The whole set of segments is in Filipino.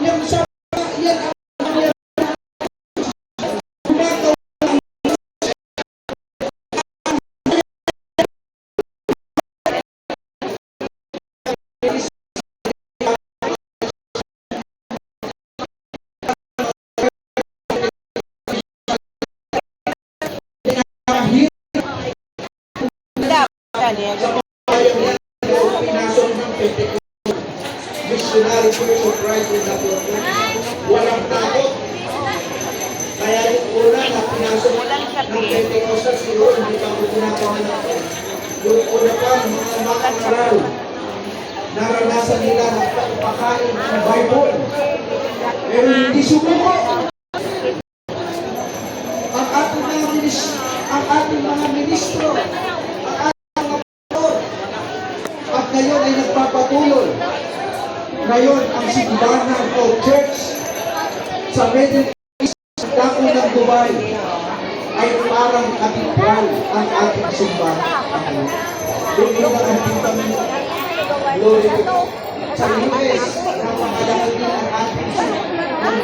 Yung sa yan ang gumagawa pinasok ng Pentecost. Missionary Church of Christ in the world. Walang takot. Kaya yung una na pinasok ng Pentecostal siguro hindi pa ko ginagawa. Yung una pa mga aral, naranasan nila na pakain ng Bible. Pero hindi sumuko. Ang ating mga ministro, ang ating mga pastor, at ngayon ay nagpapatuloy. Ngayon, ang simbahan o church sa Middle East, sa dako ng Dubai, ay parang katipral ang ating simbahan. Hindi na ang tintang glory sa US, napakalaki din ang ating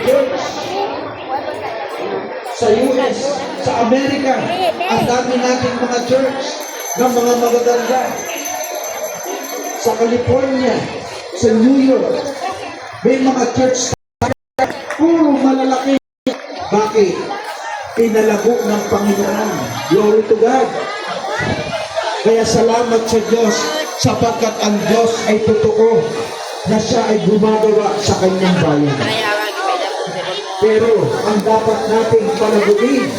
church. Sa US, sa Amerika, ang dami nating mga church ng mga magaganda. Sa California, sa New York, may mga church puro malalaki. Bakit? Pinalago ng Panginoon. Glory to God. Kaya salamat sa Diyos sapagkat ang Diyos ay totoo na siya ay gumagawa sa kanyang bayan. Pero ang dapat nating palaguin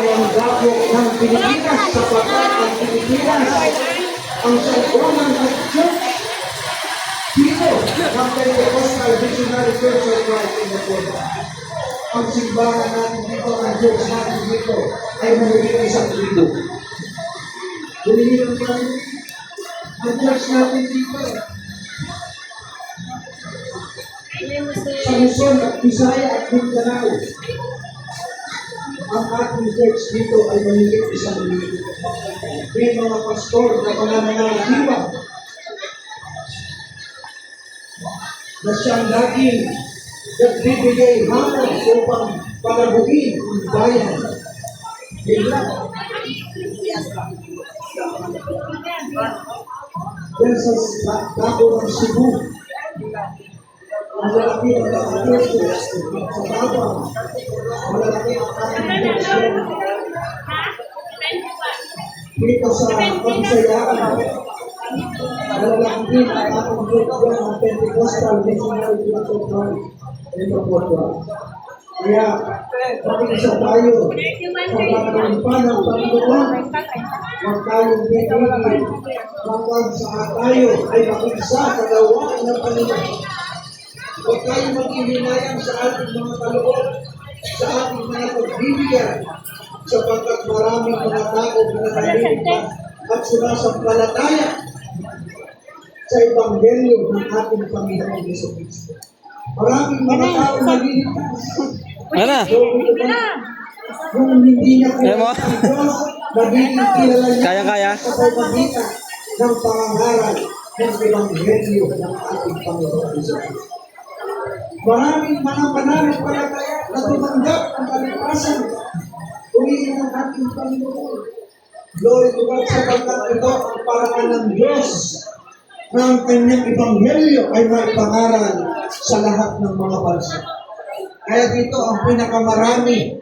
ay ang dako ng Pilipinas sapagkat ang Pilipinas ang sanggunian ng church dito ng Pentecostal Missionary Church of Christ in the world. Ang simbahan natin dito, ang church natin dito ay mahigit 1,000. Bumili lang ang church natin dito. Sa Luzon at Visaya at Mindanao, ang ating church dito ay mahigit 1,000. May mga pastor na pananangaliwa na siyang laging nagbibigay hamon upang palaguin ang bayan. Yan sa dako ng Cebu, malalaki ang nakatulog sa Davao, malalaki ang nakatulog dito sa Kansayaan. Malalaki din ang ating church ng Pentecostal Missionary Church of Christ in the world. Kaya, pakisa tayo sa pagkakampan ng Panginoon. Huwag tayong bigigil. Huwag saan tayo ay makikisa sa gawain ng Panginoon. Huwag tayong mag-ihinayang sa ating mga kaloob, sa ating mga pagbibigyan, sapagkat maraming mga tao pinakalimit at sumasampalataya sa Ebanghelyo ng ating Panginoon Jesucristo. Maraming mga tao nalilipas. Kung hindi niya kilala ang Diyos, nagiging kilala niya sa pagpagitan ng pangangaral ng Ebanghelyo ng ating Panginoon Jesucristo. Maraming mga pananampalataya na tumanggap ang kalipasan. Uliin ang ating Panginoon. Glory to God sapagkat ito ang paraan ng Diyos na ang kanyang Ebanghelyo ay maipangaral sa lahat ng mga bansa. Kaya dito ang pinakamarami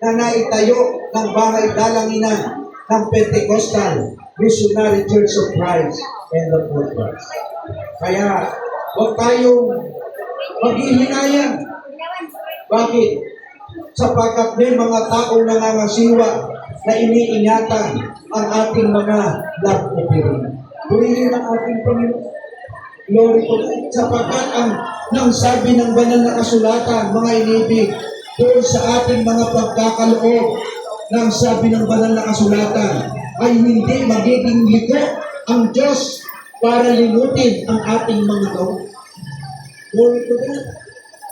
na naitayo ng bahay dalanginan ng Pentecostal Missionary Church of Christ and the world. Kaya huwag tayong mag-ihinayang. Bakit? Sapagkat may mga taong nangangasiwa na iniingatan ang ating mga love offering. Purihin ang ating Panginoon. Glory to God. Sapagkat ang sabi ng banal na kasulatan, mga inibig, doon sa ating mga pagkakaloob ng sabi ng banal na kasulatan, ay hindi magiging liko ang Diyos para limutin ang ating mga tao. Glory to God.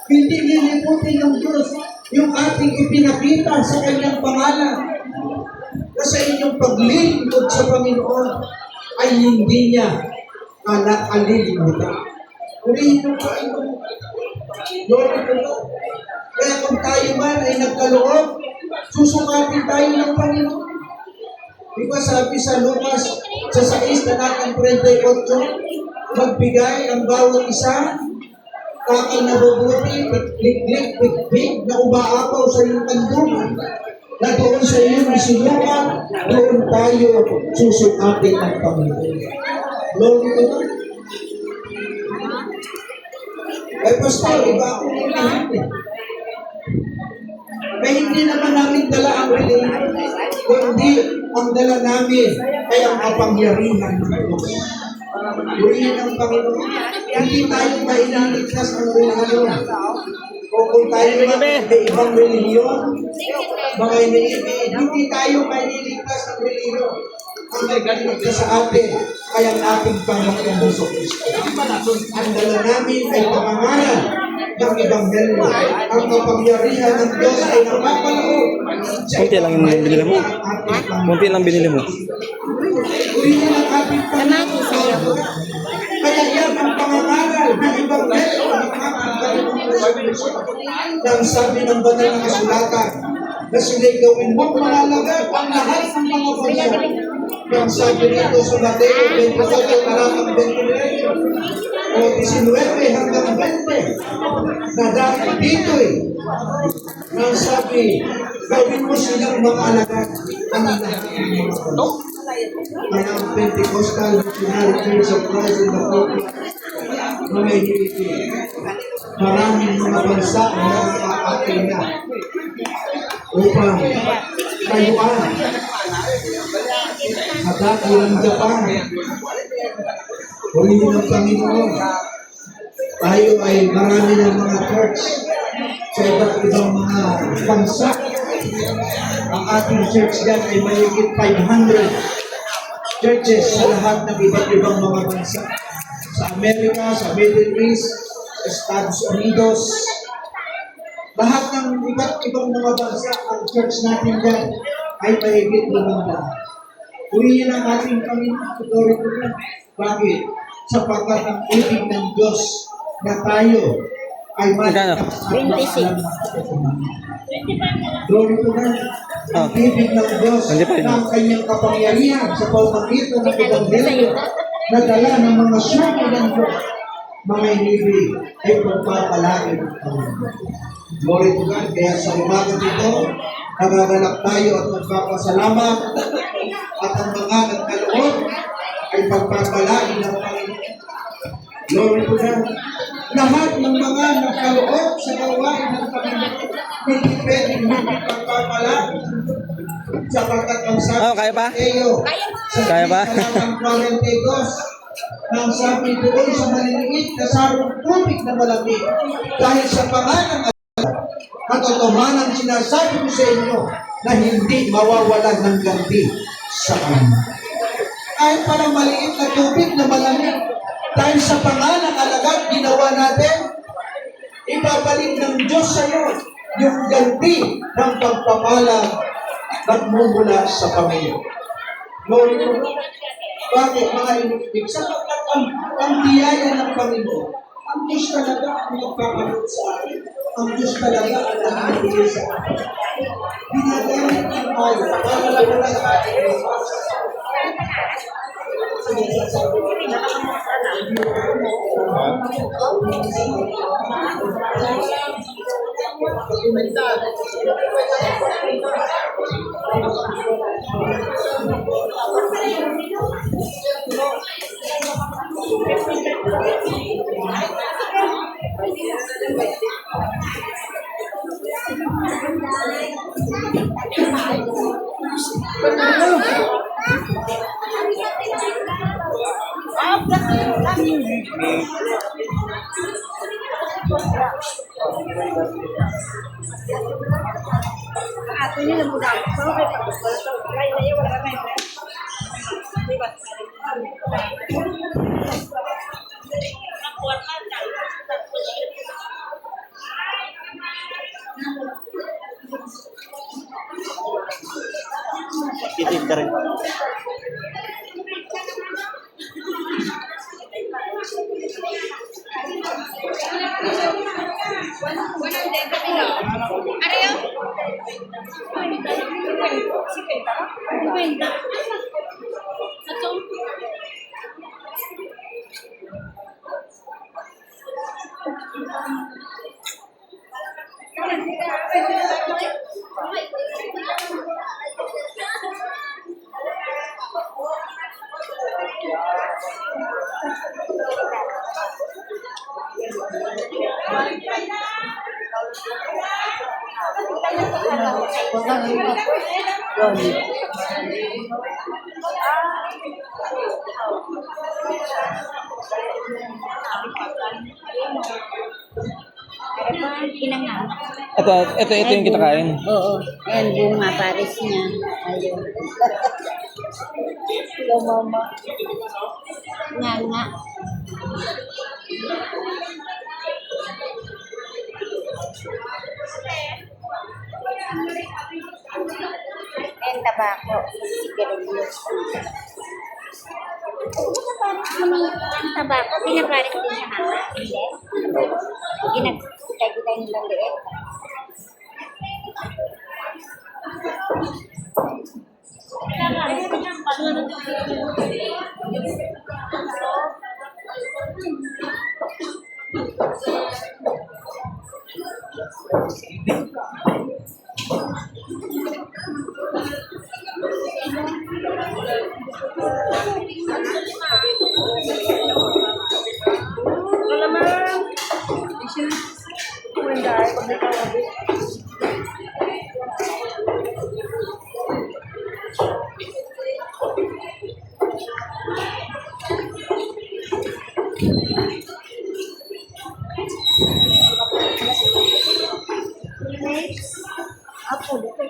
Hindi lilimutin ng Diyos yung ating ipinakita sa kanyang pangalan. Na sa inyong paglilingkod sa Panginoon ay hindi niya alilimutan. Urihin ang Panginoon. Lord, kaya kung tayo man ay nagkaloob, susukatin tayo ng Panginoon. Di ba sabi sa Lucas, sa 6 talatang 38, magbigay ang bawat isa, kakal na bubuti, liklik, na umaapaw sa iyong kandungan, na doon sa iyong isinukan, doon tayo susukatin ng Panginoon. Lord, ito na. Ay, Pastor, iba ako nilihan eh. Kaya hindi naman namin dala ang religion, kundi ang dala namin ay ang kapangyarihan ng Diyos. Purihin ang Panginoon. Hindi tayo maililigtas ng religion. O kung tayo may ibang religion, mga iniibig, hindi tayo maililigtas ng religion. Ang nagaliligtas sa atin ay ang ating Panginoon Hesus Kristo. Ang dala namin ay pangangaral ng Ebanghelyo. Ang kapangyarihan ng Diyos ay napapaloob. Kunti lang yung binili mo. Kunti lang binili mo. Purihin ang ating Panginoon. Kaya yan ang pangangaral ng Ebanghelyo ng ating Panginoon Hesus. Nang sabi ng banal na kasulatan na sila'y gawin mong mga lagad ang lahat ng mga bansa. Nang sabi nito sa Mateo 28 talatang 29 o 19 hanggang 20 na dahil dito nang sabi, gawin mo silang mga alagad ang lahat ng mga bansa. Kaya ang Pentecostal Missionary Church of Christ in the Philippines mga hiniti. Maraming mga bansa na nakakakil na upang kayuan at dati ng Japan. Purihin ng Panginoon. Tayo ay marami ng mga church sa iba't ibang mga bansa. Ang ating church dyan ay mayigit 500 churches sa lahat ng iba't ibang mga bansa. Sa Amerika, sa Middle East, sa Estados Unidos, lahat ng iba't ibang mga bansa, ang church natin dyan ay mahigit 500. Purihin ang ating Panginoon. Bakit? Sapagkat ang ibig ng Diyos na tayo ay matikas at maalam. Glory to God. Ang ibig ng Diyos na ang kanyang kapangyarihan sa pamamagitan ng Ebanghelyo na dala ng mga suki ng Diyos, mga inibig ay pagpapalain ng Panginoon. Glory to God. Kaya sa umagang ito, nagagalak tayo at magpapasalamat at ang mga nagkaloob ay pagpapalain ng Panginoon. Glory to God. Lahat ng mga nagkaloob sa gawain ng Panginoon, hindi pwedeng hindi pagpapalain. Sapagkat ang sabi kaya pa? sa Kaya pa? Talatang 42, nang sabi doon sa maliliit na sarong tubig na malaki, dahil sa pangalan ng katotohanan sinasabi ko sa inyo na hindi mawawalan ng ganti sa kanya. Kahit parang maliit na tubig na malamig, dahil sa pangalan alagad ginawa natin, ibabalik ng Diyos sa iyo yung ganti ng pagpapala nagmumula sa Panginoon. Glory to God. Bakit mga inibig? Sapagkat ang biyaya ng Panginoon, ang Diyos talaga ang magpapalit sa akin. Ang Diyos talaga ang nakakabigay sa akin. Binagamit ng tayo para wala sa akin. Kitip ka rin. Inangan. Ito yung kita kain. Oo. Ayan, bunga pares niya. Ayun. Hello, mama. Nga nga. And tabako. Sigarilyos. Ang tabako, pinapares din sa mama. Hindi. Ginagkita nilang liit. Ako, dito.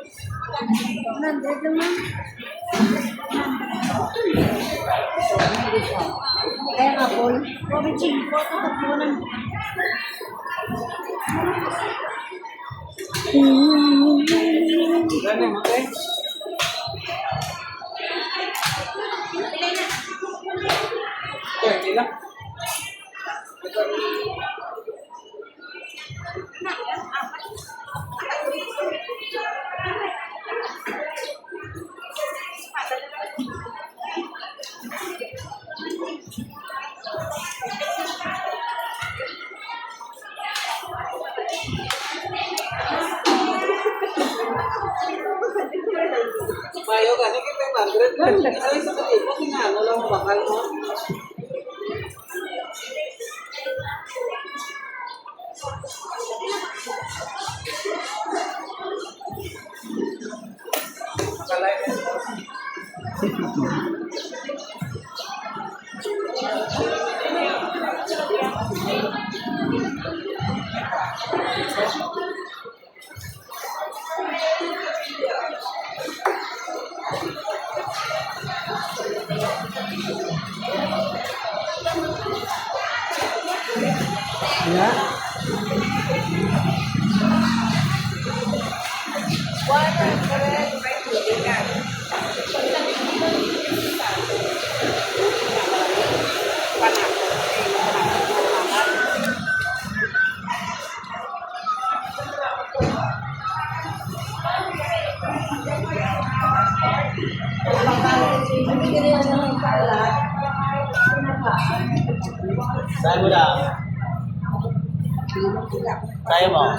Nandito naman. Kaya nga, Paul. Robin, chingko. Tatakbo ng... Mayo ka, nakita yung Margaret. Ay, sa kalipo, sinano lang ang bakal mo. Saan mo lang? Kaya mo?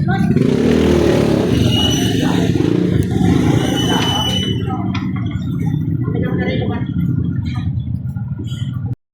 What?